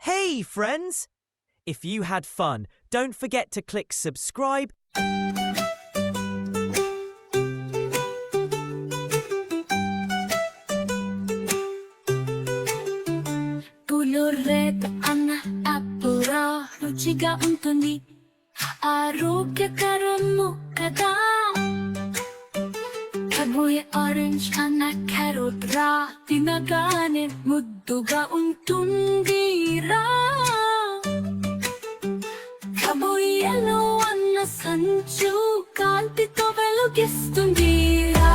Hey friends! If you had fun, don't forget to click subscribe. పులిహోర అన్న అప్పురా రుచిగా ఉంటుంది aarogyakaramu kadaa kabooye orange anna carrot ra thinagaane mudduga untundi ra kabooye yellow anna sanchu kaantitho velugistundi ra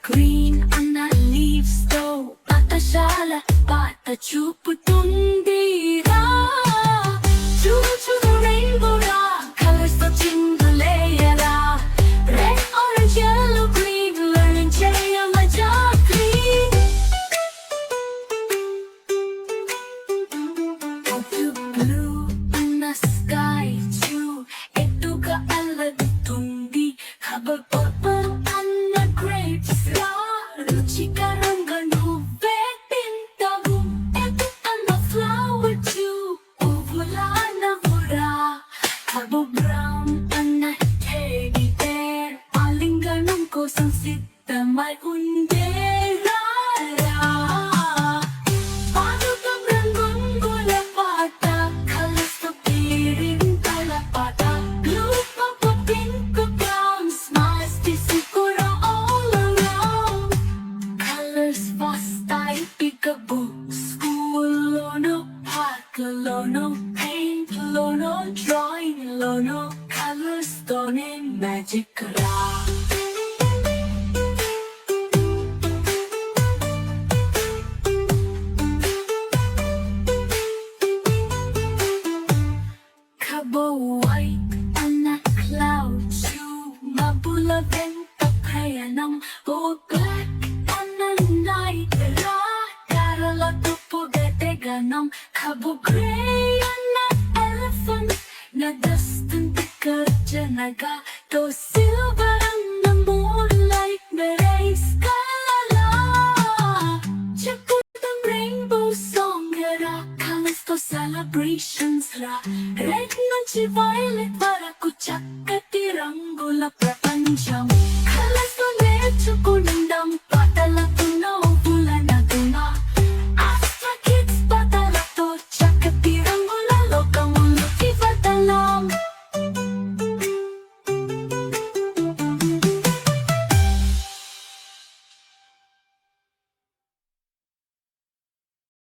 green anna leaves తో paatashaala baata chooputundi ra choo rainbow ra colors తో చిందులేయరా red orange yellow green learning చేయమ జాగ్రీ blue anna sky choo ఎత్తుగా అల్లదుతుంది cover purple anna grapes ra ruchiga రంగు నువ్వే తింటావు ఎత్తు అన్న flower choo పువ్వులా నవ్వురా cover brown అన్న teddy bear ఆలింగనం కోసం సిద్ధమై ఉండేరా పాడుతాం రంగుల పాట colours తో పేరింతల పాట blue purple pink brown smiles తీసుకురా all around colors వస్తాయి peekaboo స్కూల్లోనో పార్కులోనో పెయింట్ లోనో డ్రాయింగ్ లోనో కలర్స్ తోనే మ్యాజిక్ రా కబో వైట్ అన్న క్లౌడ్ షూ మబ్బుల వెంట ప్రయాణం ఓ బ్లాక్ అన్న నైట్ రా తారలతో పొగటెగనం కబో గ్రే అన్న ఎలిఫెంట్ నడుస్తుంది గర్జనగా తో సిల్వర్ అన్న మూన్ లైట్ మెరేస్ కలలా చెప్పుతాం రెయిన్బో సాంగ్ రా కలర్స్ తో సెలబ్రేషన్స్ రా రెడ్ నుంచి వైలెట్